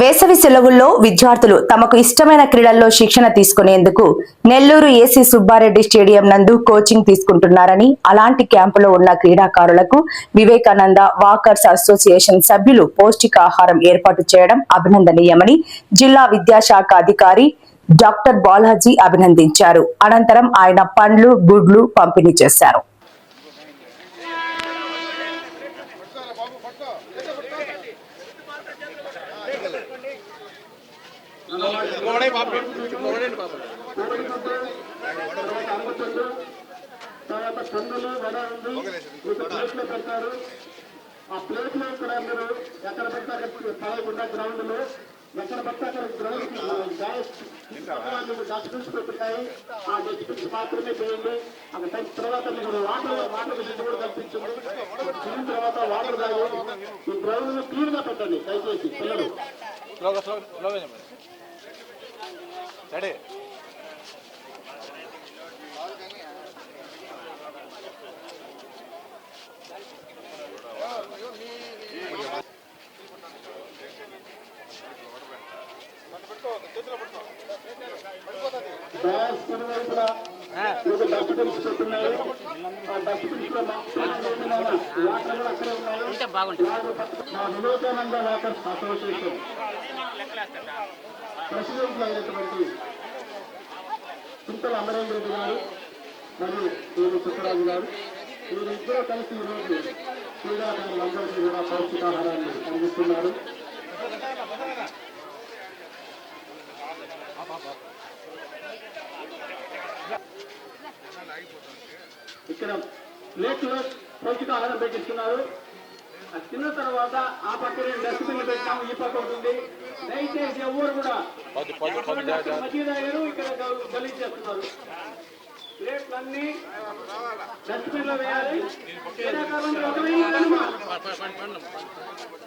వేసవి సెలవుల్లో విద్యార్థులు తమకు ఇష్టమైన క్రీడల్లో శిక్షణ తీసుకునేందుకు నెల్లూరు ఏసీ సుబ్బారెడ్డి స్టేడియం నందు కోచింగ్ తీసుకుంటున్నారని, అలాంటి క్యాంపులో ఉన్న క్రీడాకారులకు వివేకానంద వాకర్స్ అసోసియేషన్ సభ్యులు పౌష్టికాహారం ఏర్పాటు చేయడం అభినందనీయమని జిల్లా విద్యాశాఖ అధికారి డాక్టర్ బాలాజీ అభినందించారు. అనంతరం ఆయన పండ్లు, గుడ్లు పంపిణీ చేశారు. పందులు వడ ఉంది, మీకు ప్లేట్లో పెట్టారు. ఆ ప్లేట్లో కూడా మీరు ఎక్కడ పడితే అక్కడ పడకుండా గ్రౌండ్ లో ఎక్కడ పడితే అక్కడ గ్రౌండ్ డస్ట్బిన్స్ పెట్టున్నాయి. ఆ డస్ట్బిన్స్ మాత్రమే చేయండి. అక్కడ తర్వాత మీకు వాటర్ విషయం కూడా కల్పించండి. తిన్న తర్వాత వాటర్ తాగి ఈ గ్రౌండ్ ను క్లీన్ గా పెట్టండి దయచేసి పిల్లలు. డస్ట్బిన్స్ పెట్టున్నాయి. ఆ డస్ట్బిన్స్ లో వాటర్ కూడా అక్కడే ఉన్నాయి. మా వివేకానంద వాకర్స్ అసోసియేషన్ ప్రెసిడెంట్ అయినటువంటి చింతల అమరేంద్ర రెడ్డి గారు మరియు పేరు సుబ్బరాజు గారు, వీరిద్దరూ కలిసి ఈరోజు క్రీడాకారులందరికీ కూడా పౌష్టికాహారాన్ని అందిస్తున్నారు. ఇక్కడ ప్లేట్లో పౌష్టికాహారం పెట్టిస్తున్నారు. అది తిన్న తర్వాత ఆ పక్కనే డస్ట్బిన్ పెట్టాము, ఈ పక్క ఉంటుంది. దయచేసి ఎవరు కూడా మధ్యదారు ఇక్కడ గలీజ్ చేస్తున్నారు. ప్లేట్లన్నీ డస్ట్బిన్ లో వేయాలి.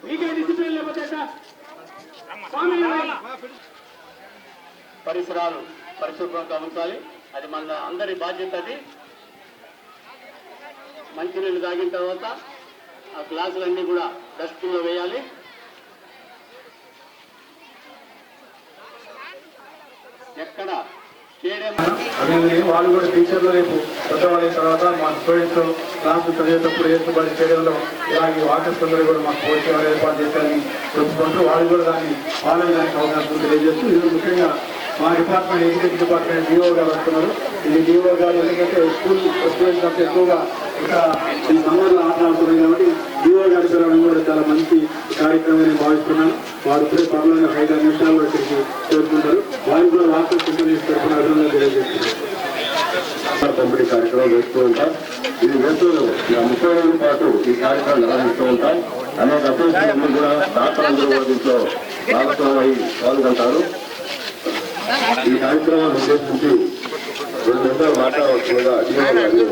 మీకే డిసిప్లిన్ లేకపోతే పరిసరాలు పరిశుభ్రంగా ఉంచాలి. అది మన అందరి బాధ్యత. అది మంచినీళ్ళు తాగిన తర్వాత ఆ గ్లాసులన్నీ కూడా డస్ట్బిన్ లో వేయాలి. ఎక్కడ అదే వాళ్ళు కూడా టీచర్లు రేపు పెద్దవాళ్ళ తర్వాత మా స్టూడెంట్స్ క్లాసు చదివేటప్పుడు ఏర్పడి స్టేడియంలో ఇలాగే వాకర్స్ అందరూ కూడా మాకు పోషకాలు ఏర్పాటు చేశారని చెప్పుకుంటూ వాళ్ళు కూడా దాన్ని దానికి అవకాశం తెలియజేస్తూ ఇది ముఖ్యంగా మా డిపార్ట్మెంట్ ఎడ్యుకేషన్ డిపార్ట్మెంట్ డిఓ గారు వస్తున్నారు. ఇది డిఓ గారు ఎందుకంటే స్కూల్ స్టూడెంట్స్ అంతా ఎక్కువగా ఇక్కడ ఈ సమ్మర్లో ఆటలాడుతున్నాయి కాబట్టి డిఓ గారి పిల్లలు కూడా చాలా మంచి కార్యక్రమం నేను భావిస్తున్నాను. వారు ఇప్పుడే పనులను 5 నిమిషాలు ఇక్కడికి చేరుకుంటారు. వారు కూడా వార్తలు తరఫున అభినందనలు తెలియజేస్తున్నారు. పంపిణీ కార్యక్రమం చేస్తూ ఉంటాం. ఇది వేసవిలో 30 రోజుల పాటు ఈ కార్యక్రమం నిర్వహిస్తూ ఉంటాం. అనేక అసోసియేషన్లు కూడా దాతలందరూ కూడా దీంట్లో భాగస్వామై పాల్గొంటారు. ఈ కార్యక్రమాన్ని ఉద్దేశించి 2 నిమిషాలు మాట్లాడవలసిందిగా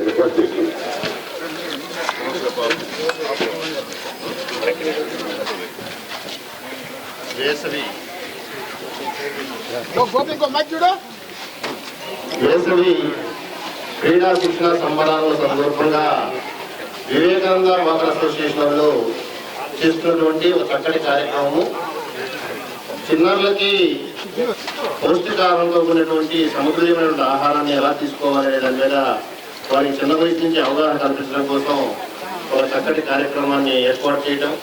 రిక్వెస్ట్ చేస్తున్నాం. వేసవి క్రీడా శిక్షణ సంబరాల సందర్భంగా వివేకానంద వాకర్ అసోసియేషన్ లో చేస్తున్నటువంటి ఒక చక్కటి కార్యక్రమము. చిన్నారులకి పౌష్టికాహారంతో ఉన్నటువంటి సమతుల్యమైనటువంటి ఆహారాన్ని ఎలా తీసుకోవాలనే దాని మీద వారికి చిన్న వయసు నుంచి అవగాహన కల్పించడం కోసం ఒక చక్కటి కార్యక్రమాన్ని ఏర్పాటు చేయడం,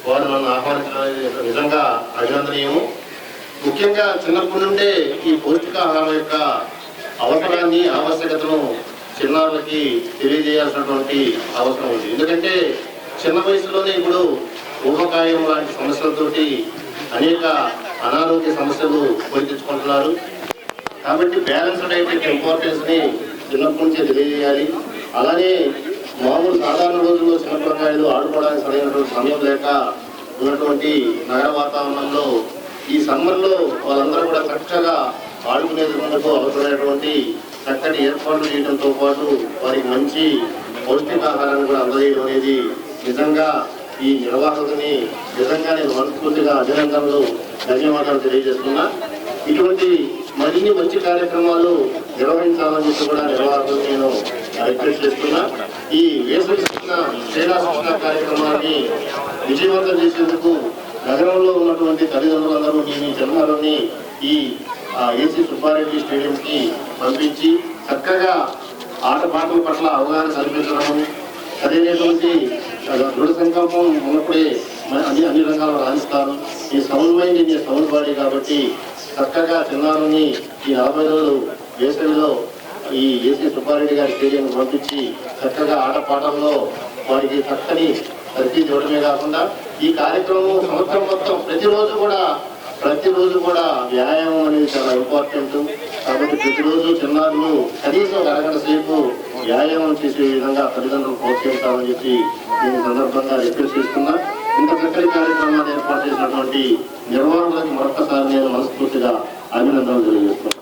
వారు నన్ను ఆహ్వానించడం నిజంగా అభినందనీయము. ముఖ్యంగా చిన్నప్పటి నుండే ఈ పౌష్టికాహారం యొక్క అవసరాన్ని ఆవశ్యకతను చిన్నారులకి తెలియజేయాల్సినటువంటి అవసరం ఉంది. ఎందుకంటే చిన్న వయసులోనే ఇప్పుడు ఊబకాయం లాంటి సమస్యలతోటి అనేక అనారోగ్య సమస్యలు కొని తెచ్చుకుంటున్నారు. కాబట్టి బ్యాలెన్స్డ్ డైట్ యొక్క ఇంపార్టెన్స్ ని చిన్నప్పటి నుంచే తెలియజేయాలి. అలానే మామూలు సాధారణ రోజుల్లో చిన్నపిల్లకాయలు ఆడుకోవడానికి సరైనటువంటి సమయం లేక ఉన్నటువంటి నగర వాతావరణంలో ఈ సమ్మర్లో వాళ్ళందరూ కూడా చక్కగా ఆడుకునేందుకు అవసరమైనటువంటి చక్కటి ఏర్పాట్లు చేయడంతో పాటు వారికి మంచి పౌష్టికాహారాన్ని కూడా అందజేయడం అనేది నిజంగా ఈ నిర్వాహకుని నిజంగా నేను మనస్ఫూర్తిగా అభినందనలు, ధన్యవాదాలు తెలియజేస్తున్నా. ఇటువంటి మరిన్ని మంచి కార్యక్రమాలు నిర్వహించాలని చెప్పి కూడా నిర్వాహకులు నేను రిక్వెస్ట్ చేస్తున్నా. ఈ వేసవి క్రీడా శిక్షణ కార్యక్రమాన్ని విజయవంతం చేసేందుకు నగరంలో ఉన్నటువంటి తల్లిదండ్రులందరూ మీ చిన్నారుని ఈ ఏసీ సుబ్బారెడ్డి స్టేడియంకి పంపించి చక్కగా ఆటపాటల పట్ల అవగాహన కల్పించడము, సరైనటువంటి దృఢ సంకల్పం ఉన్నప్పుడే అన్ని రంగాల్లో రాణిస్తారు. ఈ సౌండ్ మైండ్ ఇది సౌండ్ బాడీ కాబట్టి చక్కగా చిన్నారుని ఈ 40 రోజులు వేసవిలో ఈ ఏసీ సుబ్బారెడ్డి గారి స్టేడియం పంపించి చక్కగా ఆటపాటల్లో వారికి చక్కని తర్ఫీదు ఇవ్వడమే కాకుండా ఈ కార్యక్రమం సంవత్సరం మొత్తం ప్రతిరోజు కూడా వ్యాయామం అనేది చాలా ఇంపార్టెంట్. కాబట్టి ప్రతిరోజు చిన్నారులు కనీసం అరగంట సేపు వ్యాయామం చేసే విధంగా తల్లిదండ్రులు ప్రోత్సహిస్తామని చెప్పి నేను సందర్భంగా రిక్వెస్ట్ చేస్తున్నా. ఇంత చక్కటి కార్యక్రమాన్ని ఏర్పాటు చేసినటువంటి నిర్వాహకులకు మరొకసారి నేను మనస్ఫూర్తిగా అభినందనలు తెలియజేస్తున్నాను.